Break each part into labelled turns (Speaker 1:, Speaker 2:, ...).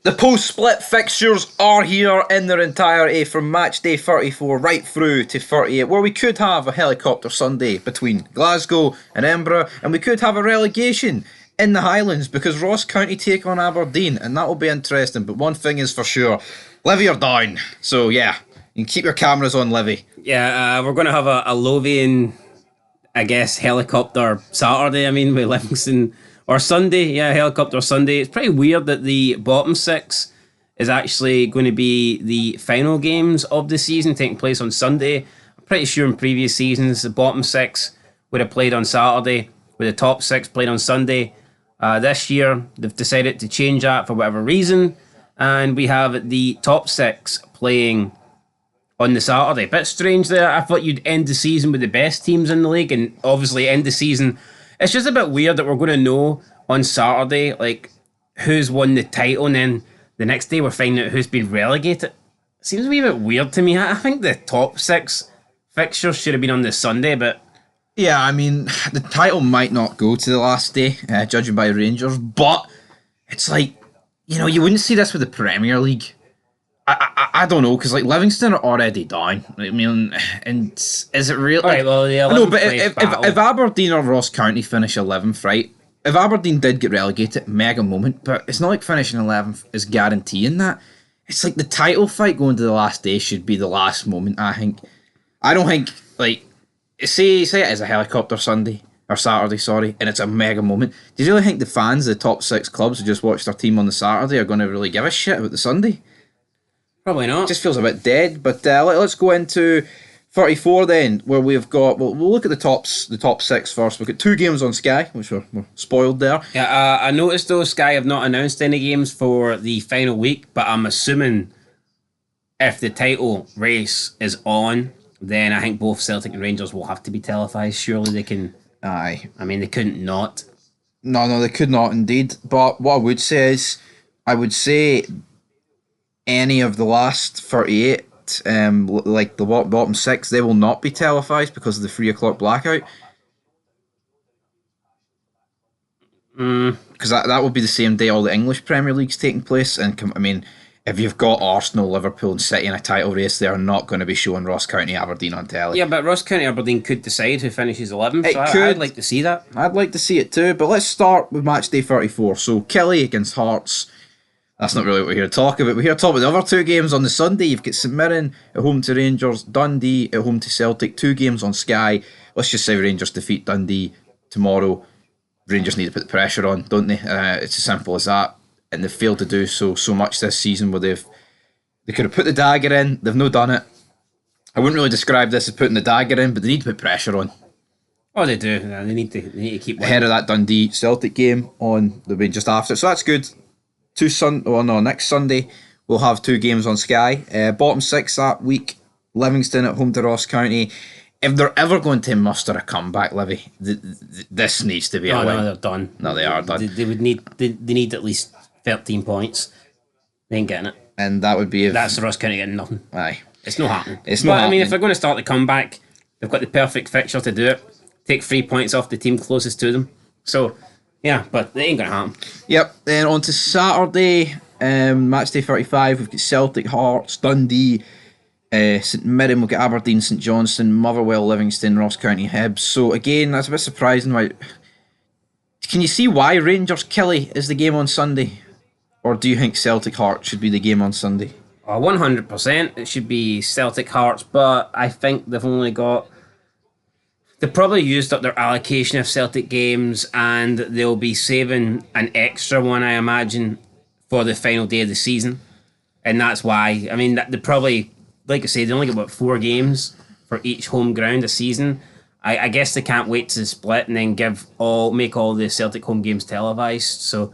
Speaker 1: The post-split fixtures are here in their entirety from match day 34 right through to 38, where we could have a helicopter Sunday between Glasgow and Edinburgh, and we could have a relegation in the Highlands because Ross County take on Aberdeen, and that will be interesting. But one thing is for sure, Livy are down. So yeah, you can keep your cameras on Livy.
Speaker 2: Yeah, we're going to have a Lothian, I guess, helicopter Saturday, with Livingston. Or Sunday, yeah, helicopter Sunday. It's pretty weird that the bottom six is actually going to be the final games of the season taking place on Sunday. I'm pretty sure in previous seasons the bottom six would have played on Saturday, with the top six played on Sunday. This year they've decided to change that for whatever reason, and we have the top six playing on the Saturday. Bit strange there. I thought you'd end the season with the best teams in the league, and obviously end the season. It's just a bit weird that we're going to know on Saturday, like, who's won the title, and then the next day we're finding out who's been relegated. It seems a wee bit weird to me. I think the top six fixtures should have been on the Sunday, but...
Speaker 1: Yeah, the title might not go to the last day, judging by Rangers, but it's like, you wouldn't see this with the Premier League. I don't know, because Livingston are already down. And is it real?
Speaker 2: Right, well, yeah,
Speaker 1: I know, but if Aberdeen or Ross County finish 11th, right? If Aberdeen did get relegated, mega moment, but it's not like finishing 11th is guaranteeing that. It's like the title fight going to the last day should be the last moment, I think. I don't think, say it is a helicopter Sunday, or Saturday, sorry, and it's a mega moment. Do you really think the fans of the top six clubs who just watch their team on the Saturday are going to really give a shit about the Sunday?
Speaker 2: Probably not.
Speaker 1: It just feels a bit dead. But let's go into 34 then, where we've got... We'll look at the top six first. We've got 2 games on Sky, which we're spoiled there.
Speaker 2: Yeah, I noticed though Sky have not announced any games for the final week, but I'm assuming if the title race is on, then I think both Celtic and Rangers will have to be televised. Surely they can...
Speaker 1: Aye.
Speaker 2: They couldn't not.
Speaker 1: No, they could not indeed. But what I would say is, any of the last 38, like the bottom 6, they will not be televised because of the 3 o'clock blackout. Because that would be the same day all the English Premier League's taking place. And if you've got Arsenal, Liverpool and City in a title race, they are not going to be showing Ross County Aberdeen on telly.
Speaker 2: Yeah, but Ross County Aberdeen could decide who finishes 11th. I'd like to see that.
Speaker 1: I'd like to see it too. But let's start with match day 34. So Kelly against Hearts. That's not really what we're here to talk about. We're here to talk about the other 2 games on the Sunday. You've got St Mirren at home to Rangers, Dundee at home to Celtic. 2 games on Sky. Let's just say Rangers defeat Dundee tomorrow. Rangers need to put the pressure on, don't they? It's as simple as that. And they've failed to do so much this season where they could have put the dagger in. They've not done it. I wouldn't really describe this as putting the dagger in, but they need to put pressure on.
Speaker 2: Oh, they do. Yeah, they need to keep winning.
Speaker 1: Ahead of that Dundee Celtic game on the way just after. So that's good. Next Sunday we'll have 2 games on Sky. Bottom 6 that week, Livingston at home to Ross County. If they're ever going to muster a comeback, Livy, this needs to be a win.
Speaker 2: No, they're done.
Speaker 1: No, they are done.
Speaker 2: They need at least 13 points. They ain't getting it.
Speaker 1: And that would be...
Speaker 2: That's Ross County getting nothing.
Speaker 1: Aye.
Speaker 2: It's not happening.
Speaker 1: It's not happening.
Speaker 2: If they're going to start the comeback, they've got the perfect fixture to do it. Take 3 points off the team closest to them. So... yeah, but it ain't going to happen.
Speaker 1: Yep, then on to Saturday, match day 35, we've got Celtic, Hearts, Dundee, St Mirren, we've got Aberdeen, St Johnstone, Motherwell, Livingston, Ross County, Hibs. So again, that's a bit surprising. Can you see why Rangers Killie is the game on Sunday? Or do you think Celtic Hearts should be the game on Sunday?
Speaker 2: 100% it should be Celtic Hearts, but I think they've probably used up their allocation of Celtic games and they'll be saving an extra one, I imagine, for the final day of the season. And that's why, they probably, like I said, they only got about 4 games for each home ground a season. I guess they can't wait to split and then make all the Celtic home games televised. So,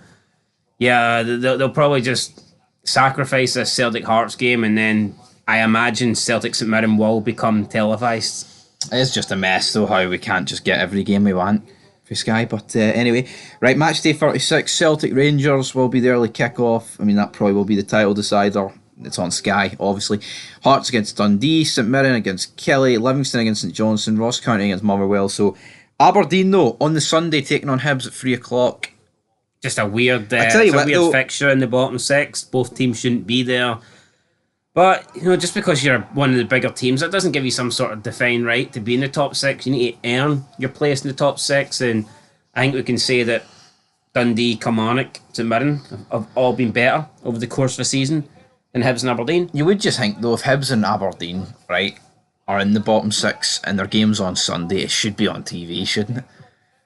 Speaker 2: yeah, they'll probably just sacrifice a Celtic Hearts game and then I imagine Celtic St Mirren will become televised.
Speaker 1: It's just a mess though how we can't just get every game we want for Sky, but anyway, right, match day 36, Celtic Rangers will be the early kick-off. That probably will be the title decider. It's on Sky, obviously. Hearts against Dundee, St Mirren against Kelly, Livingston against St Johnstone, Ross County against Motherwell. So Aberdeen though, on the Sunday taking on Hibs at 3 o'clock.
Speaker 2: just a weird,
Speaker 1: I tell you
Speaker 2: it's a
Speaker 1: what,
Speaker 2: weird
Speaker 1: though,
Speaker 2: fixture in the bottom six. Both teams shouldn't be there. But, just because you're one of the bigger teams, that doesn't give you some sort of defined right to be in the top six. You need to earn your place in the top six. And I think we can say that Dundee, Kilmarnock, St Mirren have all been better over the course of the season than Hibs and Aberdeen.
Speaker 1: you would just think, though, if Hibs and Aberdeen, right, are in the bottom six and their game's on Sunday, it should be on TV, shouldn't it?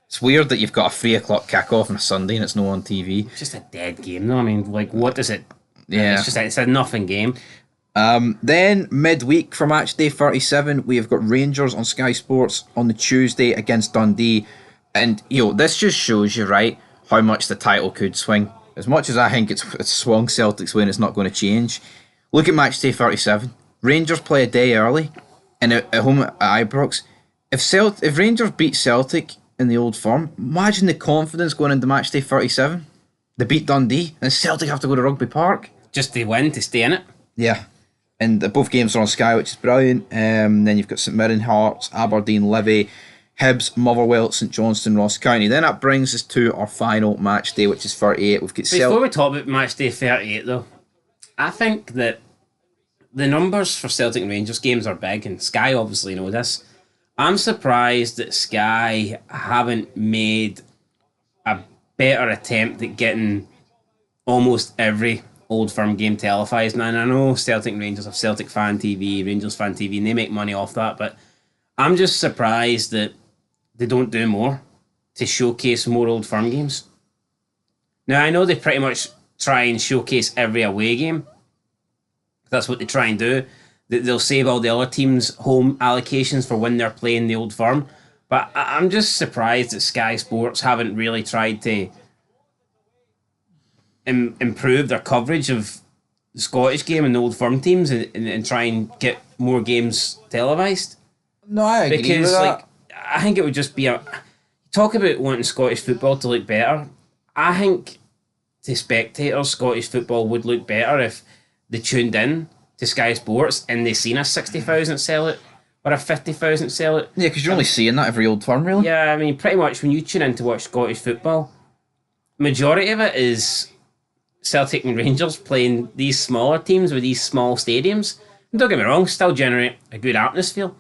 Speaker 1: It's weird that you've got a 3 o'clock kickoff on a Sunday and it's no on TV.
Speaker 2: It's just a dead game, though. I mean, like, what does it...
Speaker 1: Yeah.
Speaker 2: It's a nothing game.
Speaker 1: Then midweek for match day 37, we have got Rangers on Sky Sports on the Tuesday against Dundee, and this just shows you, right, how much the title could swing. As much as I think it's swung Celtic's way and it's not going to change, look at match day 37. Rangers play a day early, and at home at Ibrox. If Rangers beat Celtic in the Old Firm, imagine the confidence going into match day 37. They beat Dundee, and Celtic have to go to Rugby Park.
Speaker 2: Just to win, to stay in it.
Speaker 1: Yeah. And both games are on Sky, which is brilliant. Then you've got St Mirren, Hearts, Aberdeen, Livy, Hibs, Motherwell, St Johnstone, Ross County. Then that brings us to our final match day, which is 38. We've got
Speaker 2: Before we talk about match day 38, though, I think that the numbers for Celtic and Rangers games are big, and Sky obviously know this. I'm surprised that Sky haven't made a better attempt at getting almost every Old Firm game televised. Now, and I know Celtic and Rangers have Celtic Fan TV, Rangers Fan TV, and they make money off that, but I'm just surprised that they don't do more to showcase more Old Firm games. Now, I know they pretty much try and showcase every away game. That's what they try and do. They'll save all the other teams' home allocations for when they're playing the Old Firm. But I'm just surprised that Sky Sports haven't really tried to improve their coverage of the Scottish game and the Old Firm teams and try and get more games televised.
Speaker 1: No, I agree
Speaker 2: because
Speaker 1: with that.
Speaker 2: I think it would just be talk about wanting Scottish football to look better. I think to spectators, Scottish football would look better if they tuned in to Sky Sports and they seen a 60,000 sell it or a 50,000 sell it.
Speaker 1: Yeah, because you're only seeing that every Old Firm, really.
Speaker 2: Yeah, I mean, pretty much when you tune in to watch Scottish football, majority of it is Celtic and Rangers playing these smaller teams with these small stadiums. And don't get me wrong, still generate a good atmosphere.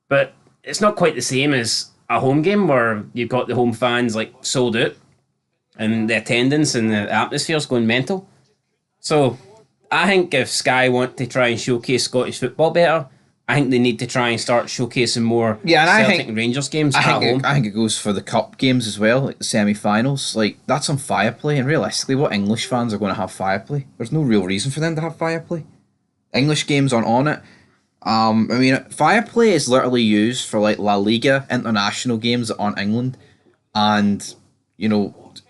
Speaker 2: But it's not quite the same as a home game where you've got the home fans like sold out and the attendance and the atmosphere's going mental. So I think if Sky want to try and showcase Scottish football better, I think they need to try and start showcasing more Celtic and Rangers games at home.
Speaker 1: I think it goes for the cup games as well, like the semi-finals. Like, that's on Fireplay, and realistically, what English fans are going to have Fireplay? There's no real reason for them to have Fireplay. English games aren't on it. I mean, Fireplay is literally used for like La Liga international games that aren't England, and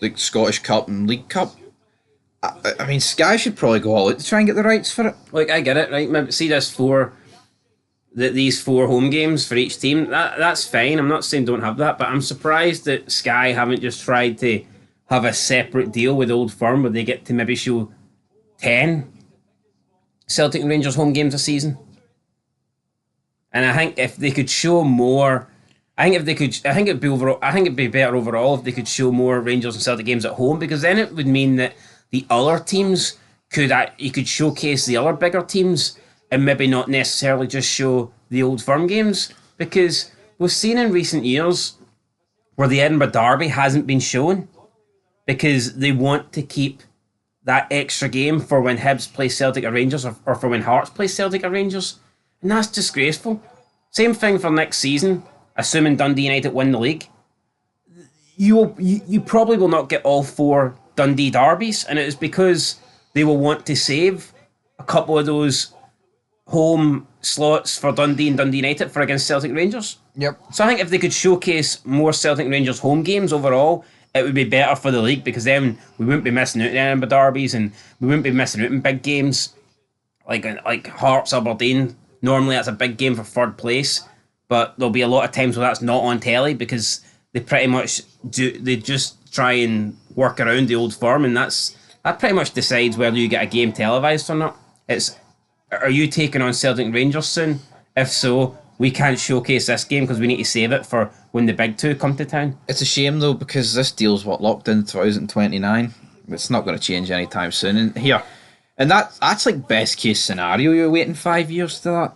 Speaker 1: like Scottish Cup and League Cup. I mean, Sky should probably go all out to try and get the rights for it.
Speaker 2: Like, I get it, right? Maybe see these 4 home games for each team. That's fine. I'm not saying don't have that, but I'm surprised that Sky haven't just tried to have a separate deal with Old Firm where they get to maybe show 10 Celtic and Rangers home games a season. And I think if they could show more, I think it'd be better overall if they could show more Rangers and Celtic games at home, because then it would mean that the other teams you could showcase the other bigger teams and maybe not necessarily just show the Old Firm games, because we've seen in recent years where the Edinburgh Derby hasn't been shown because they want to keep that extra game for when Hibs play Celtic or Rangers, or for when Hearts play Celtic or Rangers. And that's disgraceful. Same thing for next season, assuming Dundee United win the league. You probably will not get all 4 Dundee derbies, and it is because they will want to save a couple of those home slots for Dundee and Dundee United for against Celtic and Rangers.
Speaker 1: Yep.
Speaker 2: So I think if they could showcase more Celtic and Rangers home games overall, it would be better for the league, because then we wouldn't be missing out in Edinburgh derbies and we wouldn't be missing out in big games like Hearts Aberdeen. Normally that's a big game for third place, but there'll be a lot of times where that's not on telly because they pretty much they just try and work around the Old Firm, and that pretty much decides whether you get a game televised or not. Are you taking on Celtic and Rangers soon? If so, we can't showcase this game because we need to save it for when the big two come to town.
Speaker 1: It's a shame though because this deal's locked in 2029. It's not going to change anytime soon. And that's like best case scenario. You're waiting 5 years to that.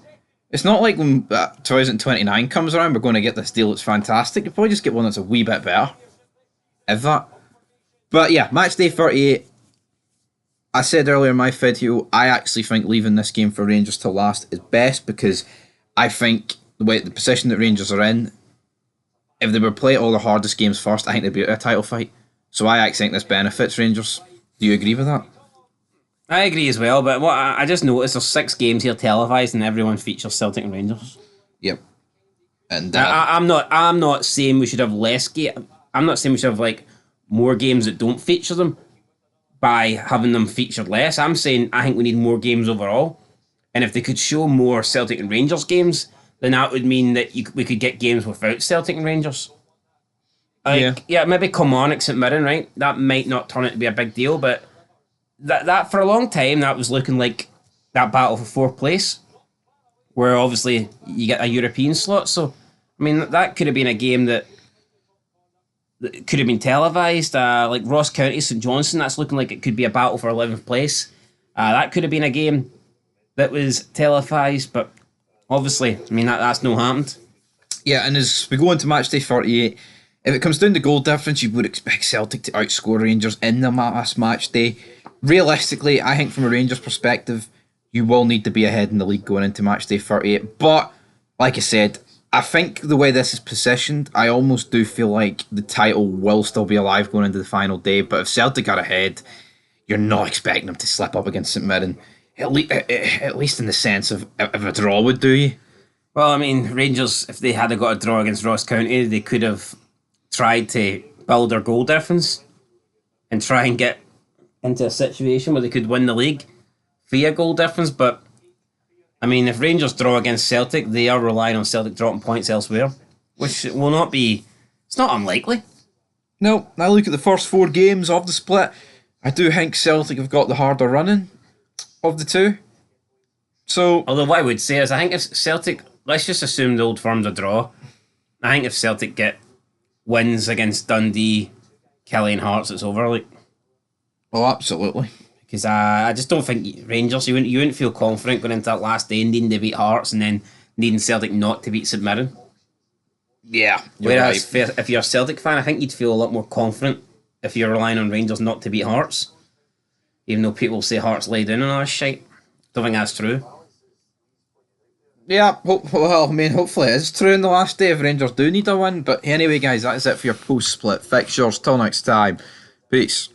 Speaker 1: It's not like when 2029 comes around, we're going to get this deal that's fantastic. You'll probably just get one that's a wee bit better, if that. But yeah, match day 38. I said earlier in my video, I actually think leaving this game for Rangers to last is best because I think the position that Rangers are in, if they were play all the hardest games first, I think they'd be out of a title fight. So I actually think this benefits Rangers. Do you agree with that?
Speaker 2: I agree as well, but what I just noticed there's 6 games here televised and everyone features Celtic and Rangers.
Speaker 1: Yep. And
Speaker 2: I'm not saying we should have less game. I'm not saying we should have like more games that don't feature them by having them featured less. I'm saying I think we need more games overall. And if they could show more Celtic and Rangers games, then that would mean that we could get games without Celtic and Rangers. Yeah, maybe Kilmarnock St Mirren, right? That might not turn out to be a big deal, but that for a long time that was looking like that battle for fourth place, where obviously you get a European slot. So I mean that could have been a game that could have been televised. Like Ross County St Johnstone, that's looking like it could be a battle for 11th place. That could have been a game that was televised, but obviously, I mean that's no happened.
Speaker 1: Yeah, and as we go into match day 38, if it comes down to goal difference, you would expect Celtic to outscore Rangers in the last match day. Realistically, I think from a Rangers perspective, you will need to be ahead in the league going into match day 38. But, like I said, I think the way this is positioned, I almost do feel like the title will still be alive going into the final day. But if Celtic are ahead, you're not expecting them to slip up against St Mirren. At least in the sense of a draw would do you.
Speaker 2: Well, I mean, Rangers, if they had got a draw against Ross County, they could have tried to build their goal difference and try and get into a situation where they could win the league via goal difference. But, I mean, if Rangers draw against Celtic, they are relying on Celtic dropping points elsewhere, which will not be... It's not unlikely.
Speaker 1: No, I look at the first 4 games of the split. I do think Celtic have got the harder running of the two. So,
Speaker 2: although what I would say is, I think if Celtic, let's just assume the Old Firm's a draw. I think if Celtic get wins against Dundee, Kelly and Hearts, it's over. Like,
Speaker 1: oh, absolutely.
Speaker 2: Because I just don't think Rangers, you wouldn't feel confident going into that last day and needing to beat Hearts and then needing Celtic not to beat St Mirren.
Speaker 1: Yeah,
Speaker 2: whereas
Speaker 1: right.
Speaker 2: If you're a Celtic fan, I think you'd feel a lot more confident if you're relying on Rangers not to beat Hearts. Even though people say Hearts lay down on us shite. Don't think that's true.
Speaker 1: Yeah, well, I mean, hopefully it is true in the last day if Rangers do need a win. But anyway, guys, that is it for your post-split fixtures. Till next time. Peace.